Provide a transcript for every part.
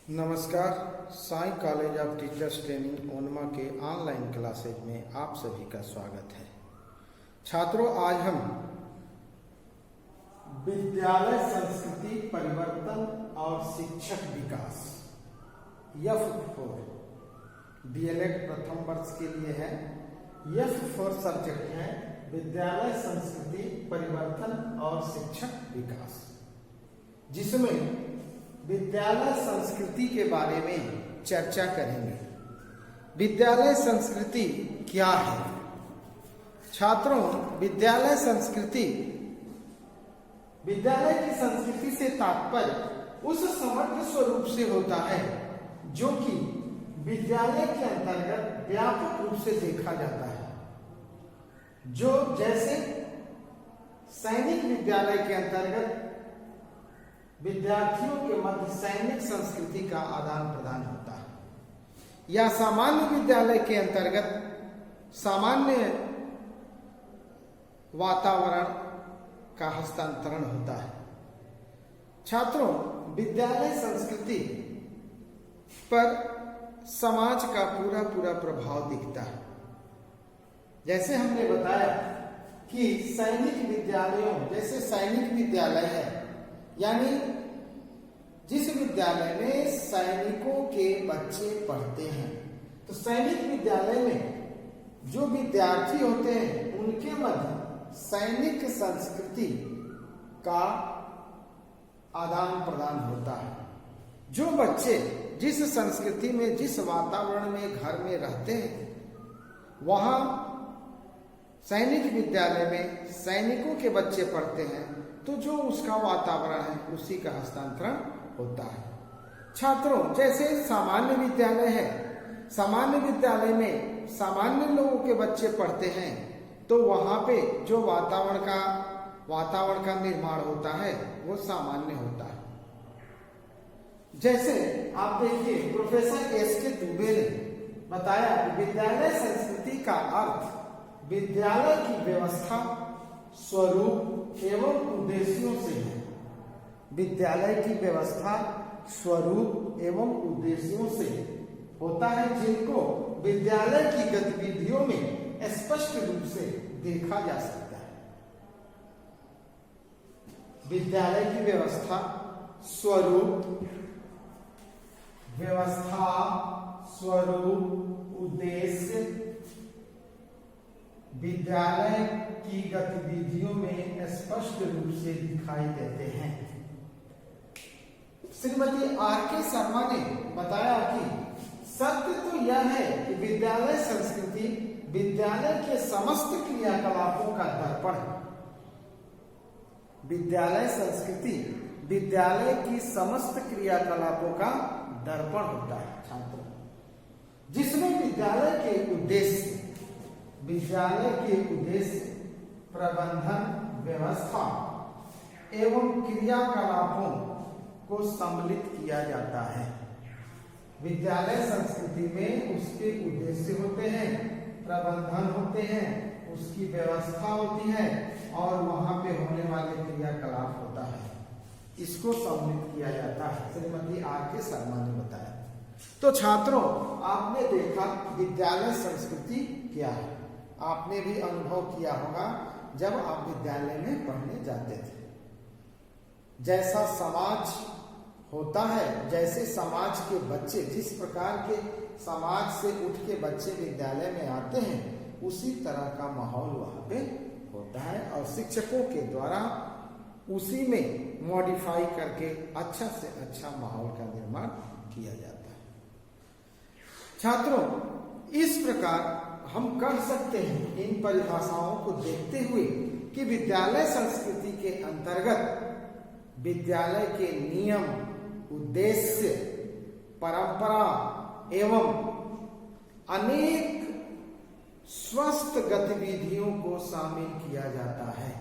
नमस्कार। Sai college of teachers training ओनमा के ऑनलाइन क्लासेज में आप सभी का स्वागत है। छात्रों, आज हम विद्यालय संस्कृति परिवर्तन और शिक्षक विकास F4 डीएलएड प्रथम वर्ष के लिए है। F4 सब्जेक्ट है विद्यालय संस्कृति परिवर्तन और शिक्षक विकास, जिसमें विद्यालय संस्कृति के बारे में चर्चा करेंगे। विद्यालय संस्कृति क्या है? छात्रों, विद्यालय की संस्कृति से तात्पर्य उस समग्र स्वरूप से होता है जो कि विद्यालय के अंतर्गत व्यापक रूप से देखा जाता है, जो जैसे सैनिक विद्यालय के अंतर्गत विद्यार्थियों के मध्य सैनिक संस्कृति का आदान प्रदान होता है, या सामान्य विद्यालय के अंतर्गत सामान्य वातावरण का हस्तांतरण होता है। छात्रों, विद्यालय संस्कृति पर समाज का पूरा प्रभाव दिखता है। जैसे हमने बताया कि सैनिक विद्यालयों जैसे सैनिक विद्यालय है, यानी जिस विद्यालय में सैनिकों के बच्चे पढ़ते हैं, तो सैनिक विद्यालय में जो विद्यार्थी होते हैं उनके मध्य सैनिक संस्कृति का आदान प्रदान होता है। जो बच्चे जिस संस्कृति में जिस वातावरण में घर में रहते हैं, वहां सैनिक विद्यालय में सैनिकों के बच्चे पढ़ते हैं, तो जो उसका वातावरण है उसी का हस्तांतरण होता है। छात्रों, जैसे सामान्य विद्यालय है, सामान्य विद्यालय में सामान्य लोगों के बच्चे पढ़ते हैं, तो वहां पे जो वातावरण का निर्माण होता है वो सामान्य होता है। जैसे आप देखिए, प्रोफेसर एस के दुबे ने बताया कि विद्यालय संस्कृति का अर्थ विद्यालय की व्यवस्था, स्वरूप एवं उद्देश्यों से है। विद्यालय की व्यवस्था, स्वरूप एवं उद्देश्यों से होता है, जिनको विद्यालय की गतिविधियों में स्पष्ट रूप से देखा जा सकता है। विद्यालय की व्यवस्था, स्वरूप, उद्देश्य विद्यालय की गतिविधियों में स्पष्ट रूप से दिखाई देते हैं। श्रीमती आर के शर्मा ने बताया कि सत्य तो यह है कि विद्यालय संस्कृति विद्यालय के समस्त क्रियाकलापों का दर्पण है। विद्यालय संस्कृति विद्यालय की समस्त क्रियाकलापों का दर्पण होता है छात्रों, जिसमें विद्यालय के उद्देश्य प्रबंधन, व्यवस्था एवं क्रियाकलापों को सम्मिलित किया जाता है। विद्यालय संस्कृति में उसके उद्देश्य होते हैं, प्रबंधन होते हैं, उसकी व्यवस्था होती है और वहां पे होने वाले क्रियाकलाप होता है। इसको सम्मिलित किया जाता है, श्रीमती आर के शर्मा ने बताया। तो छात्रों, आपने देखा विद्यालय संस्कृति क्या है। आपने भी अनुभव किया होगा जब आप विद्यालय में पढ़ने जाते थे। जैसा समाज होता है, जैसे समाज के बच्चे, जिस प्रकार के समाज से उठ के बच्चे विद्यालय में आते हैं, उसी तरह का माहौल वहां पे होता है और शिक्षकों के द्वारा उसी में मॉडिफाई करके अच्छा से अच्छा माहौल का निर्माण किया जाता है। छात्रों, इस प्रकार हम कह सकते हैं इन परिभाषाओं को देखते हुए कि विद्यालय संस्कृति के अंतर्गत विद्यालय के नियम, उद्देश्य, परंपरा एवं अनेक स्वस्थ गतिविधियों को शामिल किया जाता है।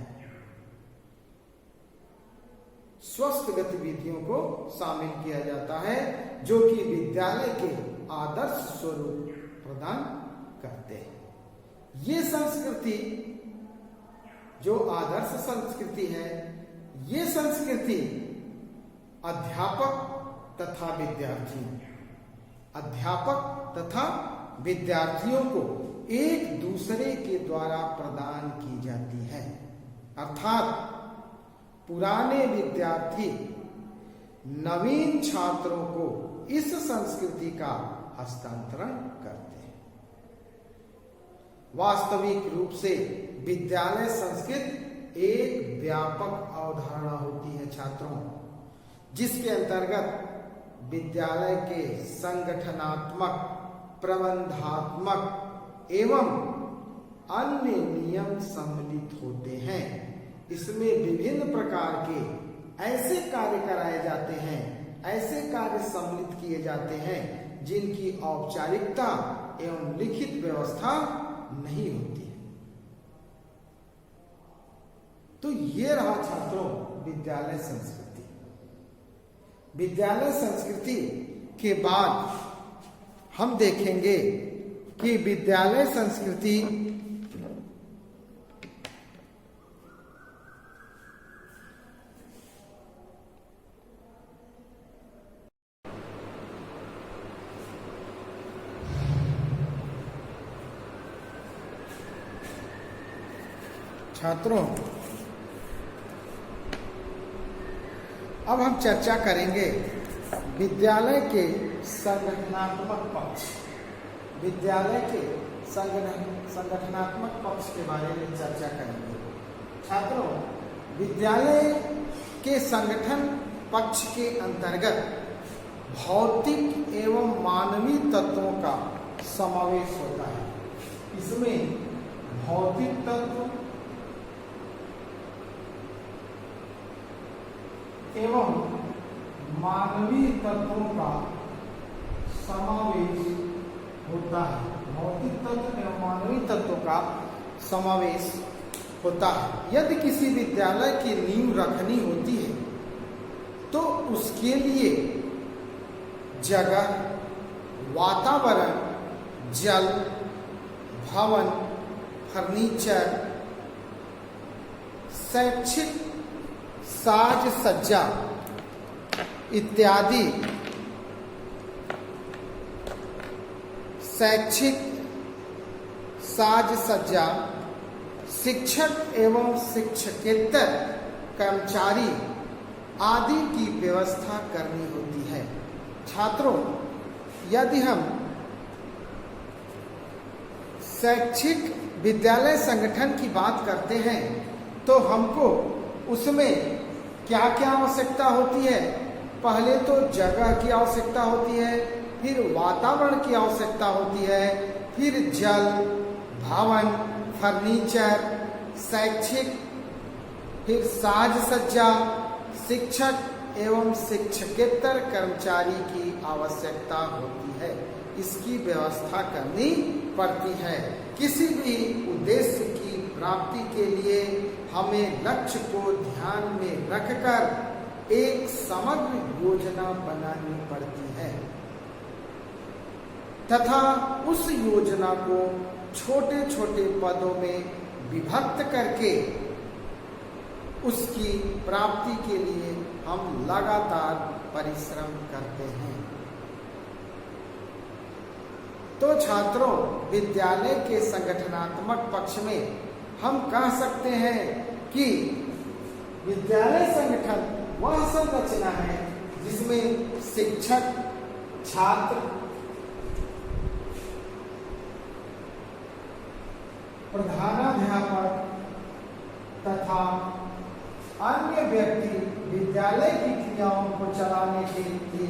स्वस्थ गतिविधियों को शामिल किया जाता है जो कि विद्यालय के आदर्श स्वरूप प्रदान करते हैं। ये संस्कृति जो आदर्श संस्कृति है, ये संस्कृति अध्यापक तथा विद्यार्थियों, अध्यापक तथा विद्यार्थियों को एक दूसरे के द्वारा प्रदान की जाती है। अर्थात पुराने विद्यार्थी नवीन छात्रों को इस संस्कृति का हस्तांतरण करते हैं। वास्तविक रूप से विद्यालय संस्कृत एक व्यापक अवधारणा होती है छात्रों, जिसके अंतर्गत विद्यालय के संगठनात्मक, प्रबंधात्मक एवं अन्य नियम सम्मिलित होते हैं। इसमें विभिन्न प्रकार के ऐसे कार्य कराए जाते हैं, ऐसे कार्य सम्मिलित किए जाते हैं जिनकी औपचारिकता एवं लिखित व्यवस्था नहीं होती है। तो ये रहा छात्रों विद्यालय संस्कृति। विद्यालय संस्कृति के बाद हम देखेंगे कि विद्यालय संस्कृति छात्रों, अब हम चर्चा करेंगे विद्यालय के संगठनात्मक पक्ष। विद्यालय के संगठनात्मक पक्ष के बारे में चर्चा करेंगे। छात्रों, विद्यालय के संगठन पक्ष के अंतर्गत भौतिक एवं मानवीय तत्वों का समावेश होता है। इसमें भौतिक तत्व एवं मानवीय तत्वों का समावेश होता है। भौतिक तत्व एवं मानवीय तत्वों का समावेश होता है। यदि किसी विद्यालय की नींव रखनी होती है तो उसके लिए जगह, वातावरण, जल, भवन, फर्नीचर, शैक्षिक साज सज्जा इत्यादि, शैक्षिक साज सज्जा, शिक्षक एवं शिक्षकेतर कर्मचारी आदि की व्यवस्था करनी होती है। छात्रों, यदि हम शैक्षिक विद्यालय संगठन की बात करते हैं तो हमको उसमें क्या क्या आवश्यकता होती है? पहले तो जगह की आवश्यकता होती है, फिर वातावरण की आवश्यकता होती है, फिर जल, भवन, फर्नीचर, शैक्षिक, फिर साज सज्जा, शिक्षक एवं शिक्षकेतर कर्मचारी की आवश्यकता होती है। इसकी व्यवस्था करनी पड़ती है। किसी भी उद्देश्य की प्राप्ति के लिए हमें लक्ष्य को ध्यान में रखकर एक समग्र योजना बनानी पड़ती है तथा उस योजना को छोटे छोटे पदों में विभक्त करके उसकी प्राप्ति के लिए हम लगातार परिश्रम करते हैं। तो छात्रों, विद्यालय के संगठनात्मक पक्ष में हम कह सकते हैं कि विद्यालय संगठन वह संरचना है जिसमें शिक्षक, छात्र, प्रधानाध्यापक तथा अन्य व्यक्ति विद्यालय की क्रियाओं को चलाने के लिए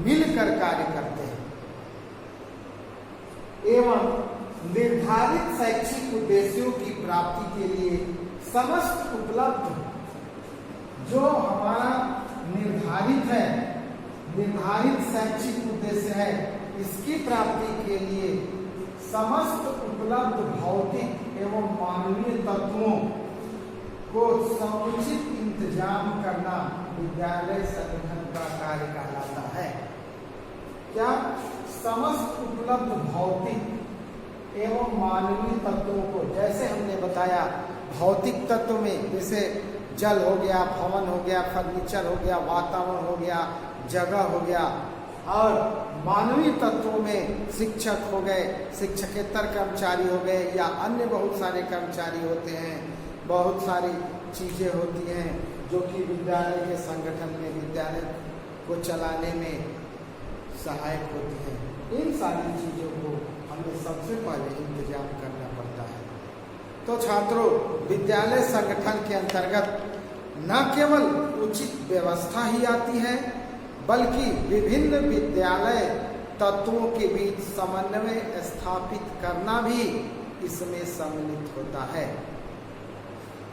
मिलकर कार्य करते हैं एवं निर्धारित शैक्षिक उद्देश्यों की प्राप्ति के लिए समस्त उपलब्ध जो हमारा निर्धारित शैक्षिक उद्देश्य है, इसकी प्राप्ति के लिए समस्त उपलब्ध भौतिक एवं मानवीय तत्वों को समुचित इंतजाम करना विद्यालय संगठन का कार्य कहलाता है। क्या? समस्त उपलब्ध भौतिक एवं मानवीय तत्वों को, जैसे हमने बताया भौतिक तत्व में जैसे जल हो गया, भवन हो गया, फर्नीचर हो गया, वातावरण हो गया, जगह हो गया, और मानवीय तत्वों में शिक्षक हो गए, शिक्षकेतर कर्मचारी हो गए, या अन्य बहुत सारे कर्मचारी होते हैं, बहुत सारी चीज़ें होती हैं जो कि विद्यालय के संगठन में विद्यालय को चलाने में सहायक होती हैं। इन सारी चीज़ों को हमें सबसे पहले इंतजाम करना पड़ता है। तो छात्रों, विद्यालय संगठन के अंतर्गत न केवल उचित व्यवस्था ही आती है, बल्कि विभिन्न विद्यालय तत्वों के बीच समन्वय स्थापित करना भी इसमें सम्मिलित होता है।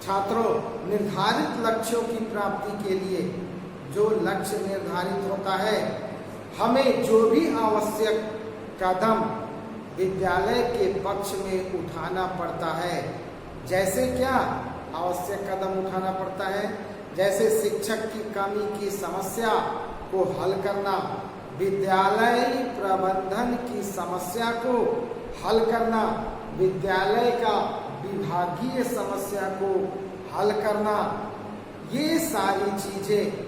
छात्रों, निर्धारित लक्ष्यों की प्राप्ति के लिए जो लक्ष्य निर्धारित होता है, हमें जो भी आवश्यक कदम विद्यालय के पक्ष में उठाना पड़ता है, जैसे क्या आवश्यक कदम उठाना पड़ता है, जैसे शिक्षक की कमी की समस्या को हल करना, विद्यालय प्रबंधन की समस्या को हल करना, विद्यालय का विभागीय समस्या को हल करना, ये सारी चीजें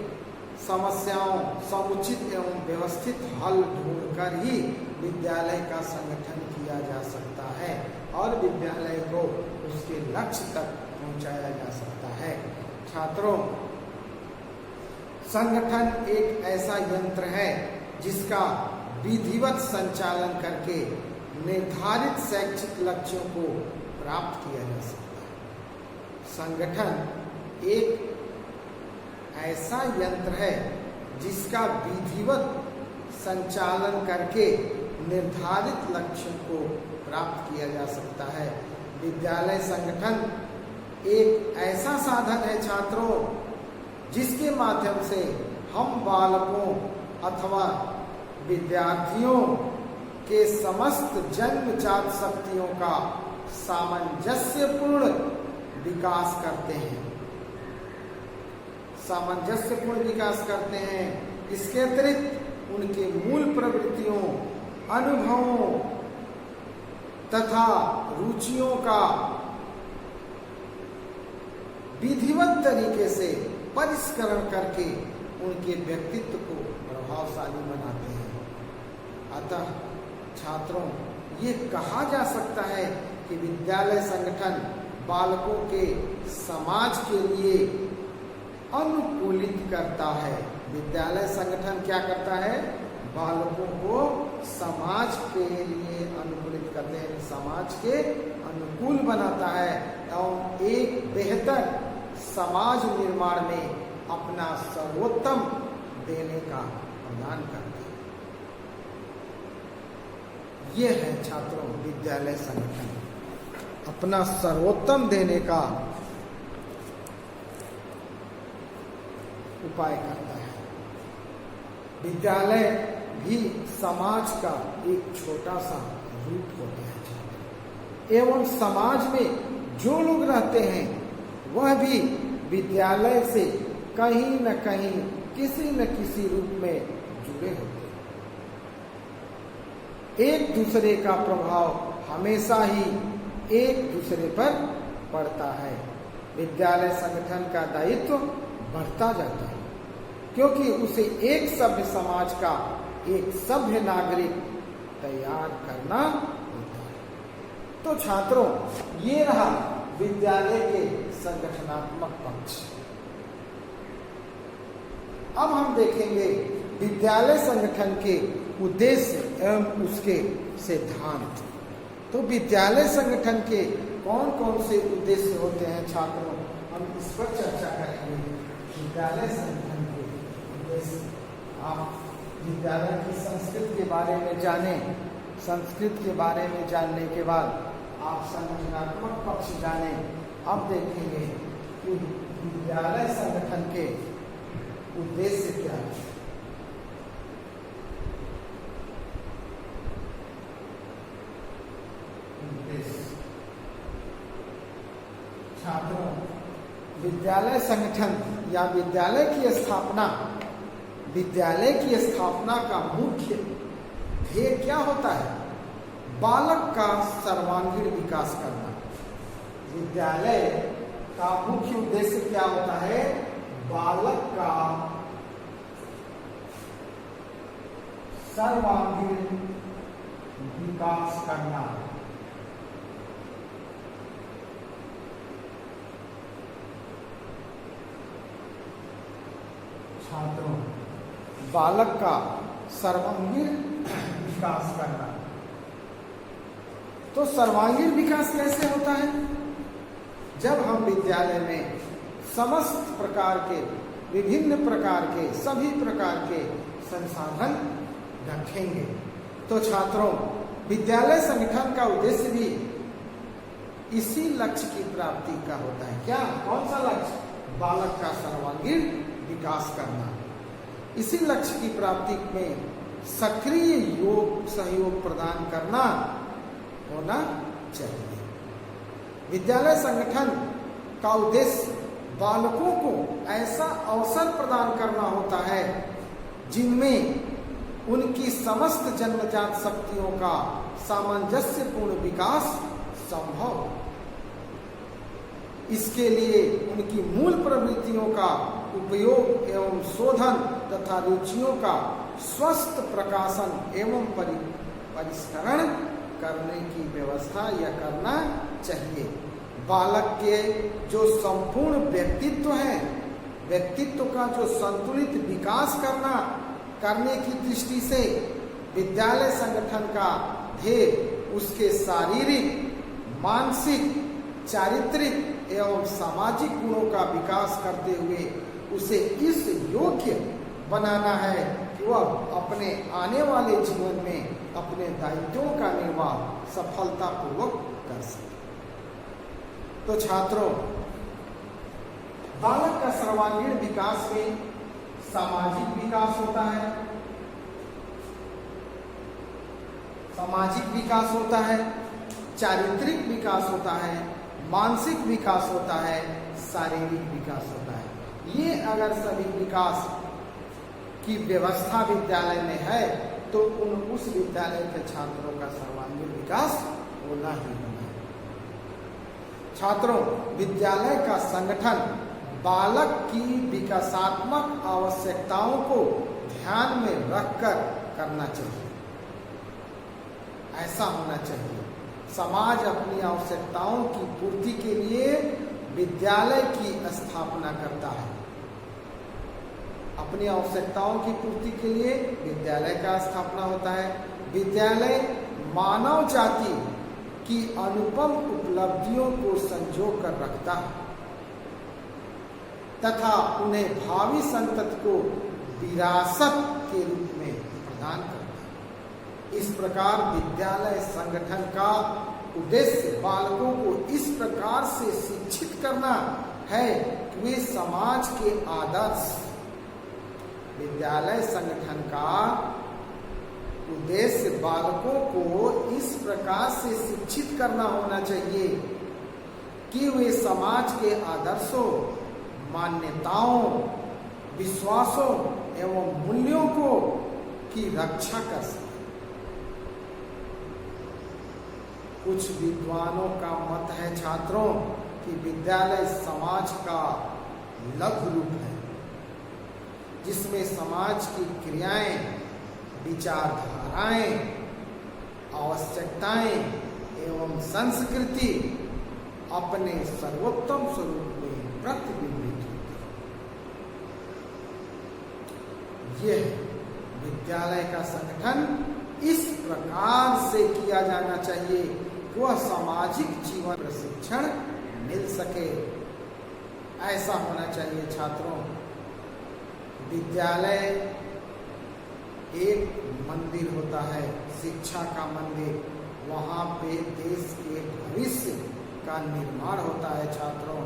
समस्याओं समुचित एवं व्यवस्थित हल ढूंढकर ही विद्यालय का संगठन किया जा सकता है और विद्यालय को उसके लक्ष्य तक पहुंचाया जा सकता है। छात्रों, संगठन एक ऐसा यंत्र है जिसका विधिवत संचालन करके निर्धारित शैक्षिक लक्ष्यों को प्राप्त किया जा सकता है। संगठन एक ऐसा यंत्र है जिसका विधिवत संचालन करके निर्धारित लक्ष्यों को प्राप्त किया जा सकता है। विद्यालय संगठन एक ऐसा साधन है छात्रों, जिसके माध्यम से हम बालकों अथवा विद्यार्थियों के समस्त जन्मजात शक्तियों का सामंजस्यपूर्ण विकास करते हैं। सामंजस्यपूर्ण विकास करते हैं। इसके अतिरिक्त उनके मूल प्रवृत्तियों, अनुभवों तथा रुचियों का विधिवत तरीके से परिष्करण करके उनके व्यक्तित्व को प्रभावशाली बनाते हैं। अतः छात्रों, ये कहा जा सकता है कि विद्यालय संगठन बालकों के समाज के लिए अनुकूलित करता है। विद्यालय संगठन क्या करता है? बालकों को समाज के लिए अनुकूलित करते हैं, समाज के अनुकूल बनाता है एवं एक बेहतर समाज निर्माण में अपना सर्वोत्तम देने का प्रदान करते हैं। ये है छात्रों विद्यालय संगठन, अपना सर्वोत्तम देने का उपाय करता है। विद्यालय भी समाज का एक छोटा सा रूप होता है एवं समाज में जो लोग रहते हैं वह भी विद्यालय से कहीं न कहीं किसी न किसी रूप में जुड़े होते हैं। एक दूसरे का प्रभाव हमेशा ही एक दूसरे पर पड़ता है। विद्यालय संगठन का दायित्व बढ़ता जाता है, क्योंकि उसे एक सभ्य समाज का एक सभ्य नागरिक तैयार करना होता है। तो छात्रों, ये रहा विद्यालय के संगठनात्मक पक्ष। अब हम देखेंगे विद्यालय संगठन के उद्देश्य एवं उसके सिद्धांत। तो विद्यालय संगठन के कौन कौन से उद्देश्य होते हैं छात्रों, हम इस पर चर्चा करेंगे। विद्यालय संगठन के उद्देश्य, आप विद्यालय की संस्कृति के बारे में जानें। संस्कृत के बारे में जानने के बाद आप संगठनात्मक पक्ष जानें। अब देखेंगे कि विद्यालय संगठन के उद्देश्य क्या है। छात्रों, विद्यालय संगठन या विद्यालय की स्थापना का मुख्य ध्येय क्या होता है? बालक का सर्वांगीण विकास करना। विद्यालय का मुख्य उद्देश्य क्या होता है? बालक का सर्वांगीण विकास करना। छात्रों, बालक का सर्वांगीण विकास करना। तो सर्वांगीण विकास कैसे होता है? जब हम विद्यालय में समस्त प्रकार के, विभिन्न प्रकार के, सभी प्रकार के संसाधन रखेंगे। तो छात्रों, विद्यालय संगठन का उद्देश्य भी इसी लक्ष्य की प्राप्ति का होता है। क्या? कौन सा लक्ष्य? बालक का सर्वांगीण विकास करना। इसी लक्ष्य की प्राप्ति में सक्रिय सहयोग प्रदान करना होना चाहिए। विद्यालय संगठन का उद्देश्य बालकों को ऐसा अवसर प्रदान करना होता है जिनमें उनकी समस्त जन्मजात शक्तियों का सामंजस्यपूर्ण विकास संभव हो। इसके लिए उनकी मूल प्रवृत्तियों का उपयोग एवं शोधन तथा रुचियों का स्वस्थ प्रकाशन एवं परिष्करण करने की व्यवस्था यह करना चाहिए। बालक के जो संपूर्ण व्यक्तित्व है, व्यक्तित्व का जो संतुलित विकास करने की दृष्टि से विद्यालय संगठन का ध्येय उसके शारीरिक, मानसिक, चारित्रिक एवं सामाजिक गुणों का विकास करते हुए उसे इस योग्य बनाना है कि वह अपने आने वाले जीवन में अपने दायित्वों का निर्वाह सफलतापूर्वक कर सके। तो छात्रों, बालक का सर्वांगीण विकास में सामाजिक विकास होता है, चारित्रिक विकास होता है, मानसिक विकास होता है, शारीरिक विकास होता है। ये अगर सभी विकास की व्यवस्था विद्यालय में है तो उस विद्यालय के छात्रों का सर्वांगीण विकास होना ही होना है। छात्रों, विद्यालय का संगठन बालक की विकासात्मक आवश्यकताओं को ध्यान में रखकर करना चाहिए। ऐसा होना चाहिए। समाज अपनी आवश्यकताओं की पूर्ति के लिए विद्यालय की स्थापना करता है। अपनी आवश्यकताओं की पूर्ति के लिए विद्यालय का स्थापना होता है। विद्यालय मानव जाति की अनुपम उपलब्धियों को संजो कर रखता है तथा उन्हें भावी संतति को विरासत के रूप में प्रदान करता है। इस प्रकार विद्यालय संगठन का उद्देश्य बालकों को इस प्रकार से शिक्षित करना है कि वे समाज के आदर्श, विद्यालय संगठन का उद्देश्य बालकों को इस प्रकार से शिक्षित करना होना चाहिए कि वे समाज के आदर्शों, मान्यताओं, विश्वासों एवं मूल्यों को की रक्षा कर सके। कुछ विद्वानों का मत है छात्रों कि विद्यालय समाज का लघु रूप है जिसमें समाज की क्रियाएं, विचारधाराएं, आवश्यकताएं एवं संस्कृति अपने सर्वोत्तम स्वरूप में प्रतिबिंबित होती है। यह विद्यालय का संगठन इस प्रकार से किया जाना चाहिए कि वह सामाजिक जीवन प्रशिक्षण मिल सके। ऐसा होना चाहिए छात्रों। विद्यालय एक मंदिर होता है, शिक्षा का मंदिर। वहाँ पे देश के भविष्य का निर्माण होता है छात्रों।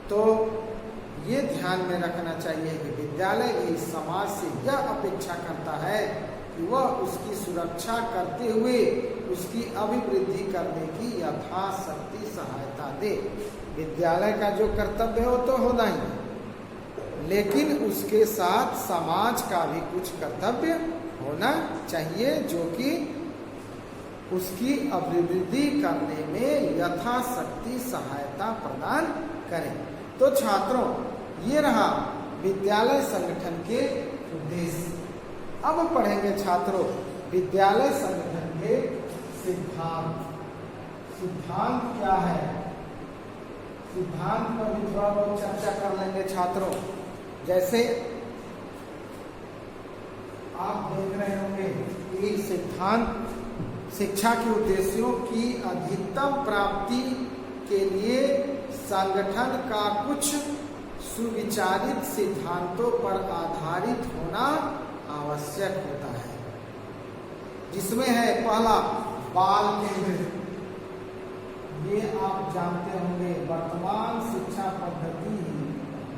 तो ये ध्यान में रखना चाहिए कि विद्यालय भी समाज से यह अपेक्षा करता है कि वह उसकी सुरक्षा करते हुए उसकी अभिवृद्धि करने की यथाशक्ति सहायता दे। विद्यालय का जो कर्तव्य हो तो होना ही, लेकिन उसके साथ समाज का भी कुछ कर्तव्य होना चाहिए जो कि उसकी अभिवृद्धि करने में यथाशक्ति सहायता प्रदान करें। तो छात्रों, ये रहा विद्यालय संगठन के उद्देश्य। अब पढ़ेंगे छात्रों विद्यालय संगठन के सिद्धांत। सिद्धांत क्या है, सिद्धांत पर भी थोड़ा बहुत चर्चा कर लेंगे छात्रों। जैसे आप देख रहे होंगे कि सिद्धांत शिक्षा के उद्देश्यों की अधिकतम प्राप्ति के लिए संगठन का कुछ सुविचारित सिद्धांतों पर आधारित होना आवश्यक होता है, जिसमें है पहला बाल केंद्रित। ये आप जानते होंगे वर्तमान शिक्षा पद्धति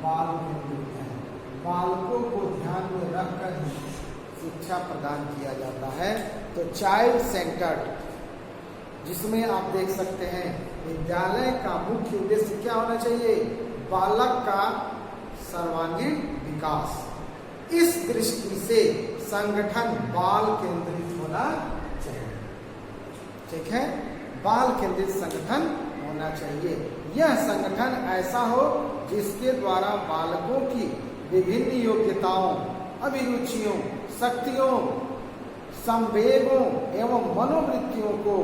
बाल केंद्रित है, बालकों को ध्यान में रखकर ही शिक्षा प्रदान किया जाता है। तो चाइल्ड सेंटर्ड, जिसमें आप देख सकते हैं विद्यालय का मुख्य उद्देश्य क्या होना चाहिए, बालक का सर्वांगीण विकास। इस दृष्टि से संगठन बाल केंद्रित होना चाहिए। ठीक है, बाल केंद्रित संगठन होना चाहिए। यह संगठन ऐसा हो जिसके द्वारा बालकों की विभिन्न योग्यताओं, अभिरुचियों, शक्तियों, संवेगों एवं मनोवृत्तियों को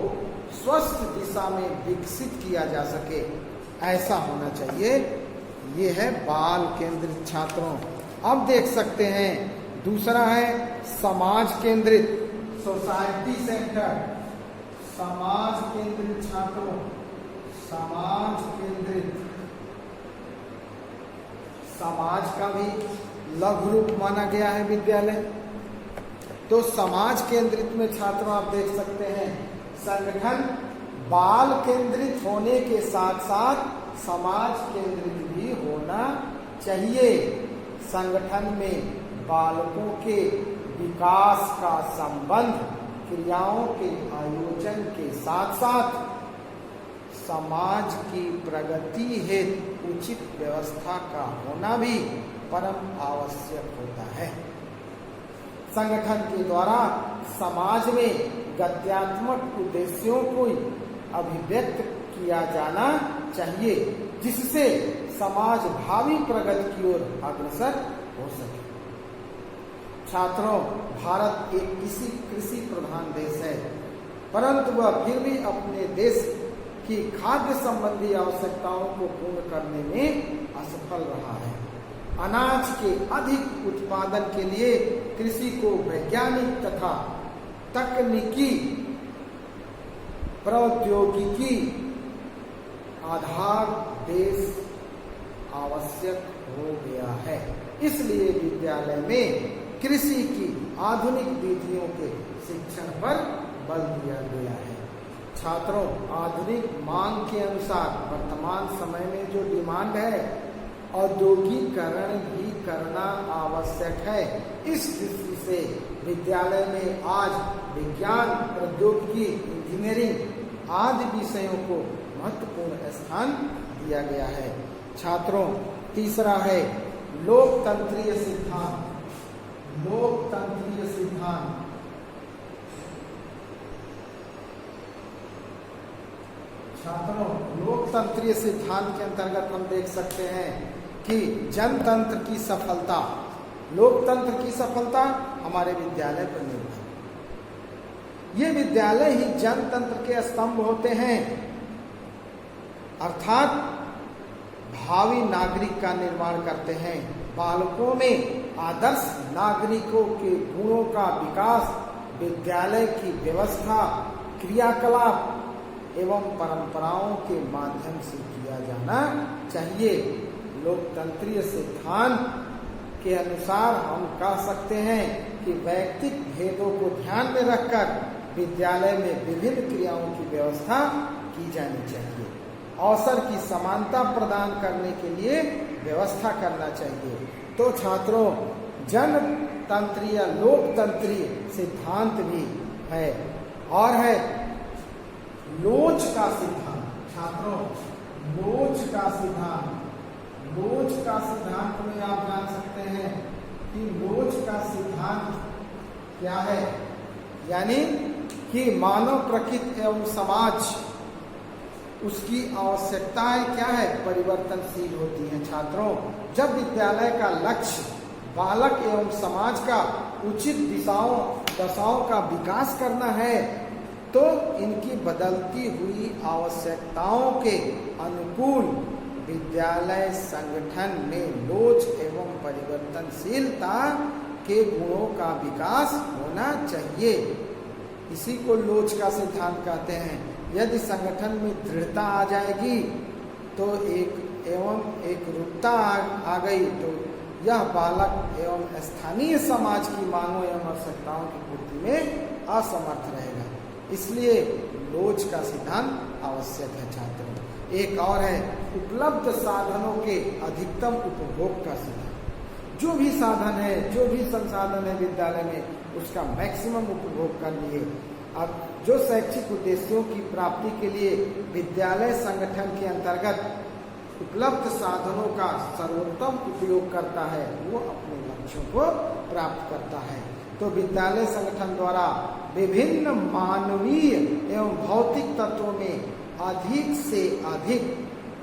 स्वस्थ दिशा में विकसित किया जा सके, ऐसा होना चाहिए। ये है बाल केंद्रित छात्रों। अब देख सकते हैं दूसरा है समाज केंद्रित, सोसाइटी सेंटर। समाज केंद्रित छात्रों, समाज केंद्रित, समाज का भी लघु रूप माना गया है विद्यालय। तो समाज केंद्रित में छात्रों आप देख सकते हैं संगठन बाल केंद्रित होने के साथ साथ समाज केंद्रित भी होना चाहिए। संगठन में बालकों के विकास का संबंध क्रियाओं के आयोजन के साथ साथ समाज की प्रगति हेतु उचित व्यवस्था का होना भी परम आवश्यक होता है। संगठन के द्वारा समाज में गत्यात्मक उद्देश्यों को अभिव्यक्त किया जाना चाहिए, जिससे समाज भावी प्रगति की ओर अग्रसर हो सके। छात्रों, भारत एक कृषि प्रधान देश है, परंतु वह फिर भी अपने देश की खाद्य संबंधी आवश्यकताओं को पूर्ण करने में असफल रहा है। अनाज के अधिक उत्पादन के लिए कृषि को वैज्ञानिक तथा तकनीकी प्रौद्योगिकी आधार देश आवश्यक हो गया है। इसलिए विद्यालय में कृषि की आधुनिक विधियों के शिक्षण पर बल दिया गया है। छात्रों, आधुनिक मांग के अनुसार वर्तमान समय में जो डिमांड है, औद्योगिकरण भी करना आवश्यक है। इस दृष्टि से विद्यालय में आज विज्ञान, प्रौद्योगिकी, इंजीनियरिंग आदि विषयों को महत्वपूर्ण स्थान दिया गया है। छात्रों, तीसरा है लोकतंत्रीय सिद्धांत। लोकतंत्रीय सिद्धांत, छात्रों, लोकतंत्रीय सिद्धांत के अंतर्गत हम देख सकते हैं कि जनतंत्र की सफलता, लोकतंत्र की सफलता हमारे विद्यालय पर निर्भर है। ये विद्यालय ही जनतंत्र के स्तंभ होते हैं, अर्थात भावी नागरिक का निर्माण करते हैं। बालकों में आदर्श नागरिकों के गुणों का विकास विद्यालय की व्यवस्था, क्रियाकलाप एवं परंपराओं के माध्यम से किया जाना चाहिए। लोकतंत्रीय सिद्धांत के अनुसार हम कह सकते हैं कि वैयक्तिक भेदों को ध्यान में रखकर विद्यालय में विभिन्न क्रियाओं की व्यवस्था की जानी चाहिए। अवसर की समानता प्रदान करने के लिए व्यवस्था करना चाहिए। तो छात्रों, जनतंत्रीय लोकतंत्रीय सिद्धांत भी है और है लोच का सिद्धांत। छात्रों, लोच का सिद्धांत, लोच का सिद्धांत में आप जान सकते हैं कि लोच का सिद्धांत क्या है, यानी कि मानव प्रकृति एवं समाज, उसकी आवश्यकताएं क्या है, परिवर्तनशील होती हैं। छात्रों, जब विद्यालय का लक्ष्य बालक एवं समाज का उचित दशाओं का विकास करना है तो इनकी बदलती हुई आवश्यकताओं के अनुकूल विद्यालय संगठन में लोच एवं परिवर्तनशीलता के गुणों का विकास होना चाहिए। इसी को लोच का सिद्धांत कहते हैं। यदि संगठन में दृढ़ता आ जाएगी तो एक रूपता आ गई तो यह बालक एवं स्थानीय समाज की मांगों एवं आवश्यकताओं की पूर्ति में असमर्थ रहेगा। इसलिए लोच का सिद्धांत आवश्यक है छात्रों। एक और है उपलब्ध साधनों के अधिकतम उपभोग का सिद्धांत। जो भी साधन है, जो भी संसाधन है विद्यालय में, उसका मैक्सिमम उपभोग कर लिए। अब जो शैक्षिक उद्देश्यों की प्राप्ति के लिए विद्यालय संगठन के अंतर्गत उपलब्ध साधनों का सर्वोत्तम उपयोग करता है वो अपने लक्ष्यों को प्राप्त करता है। तो विद्यालय संगठन द्वारा विभिन्न मानवीय एवं भौतिक तत्वों में अधिक से अधिक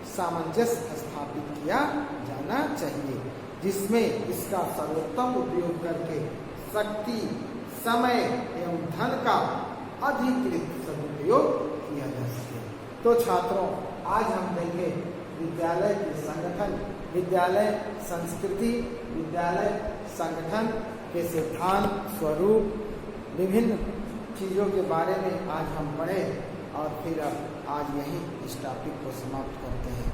सामंजस्य स्थापित किया जाना चाहिए, जिसमें इसका सर्वोत्तम उपयोग करके शक्ति, समय एवं धन का अधिकृत सदुपयोग किया जा सके। तो छात्रों, आज हम देंगे विद्यालय के संगठन, विद्यालय संस्कृति, विद्यालय संगठन के सिद्धांत, स्वरूप, विभिन्न चीज़ों के बारे में आज हम पढ़े और फिर अब आज यही इस टॉपिक को समाप्त करते हैं।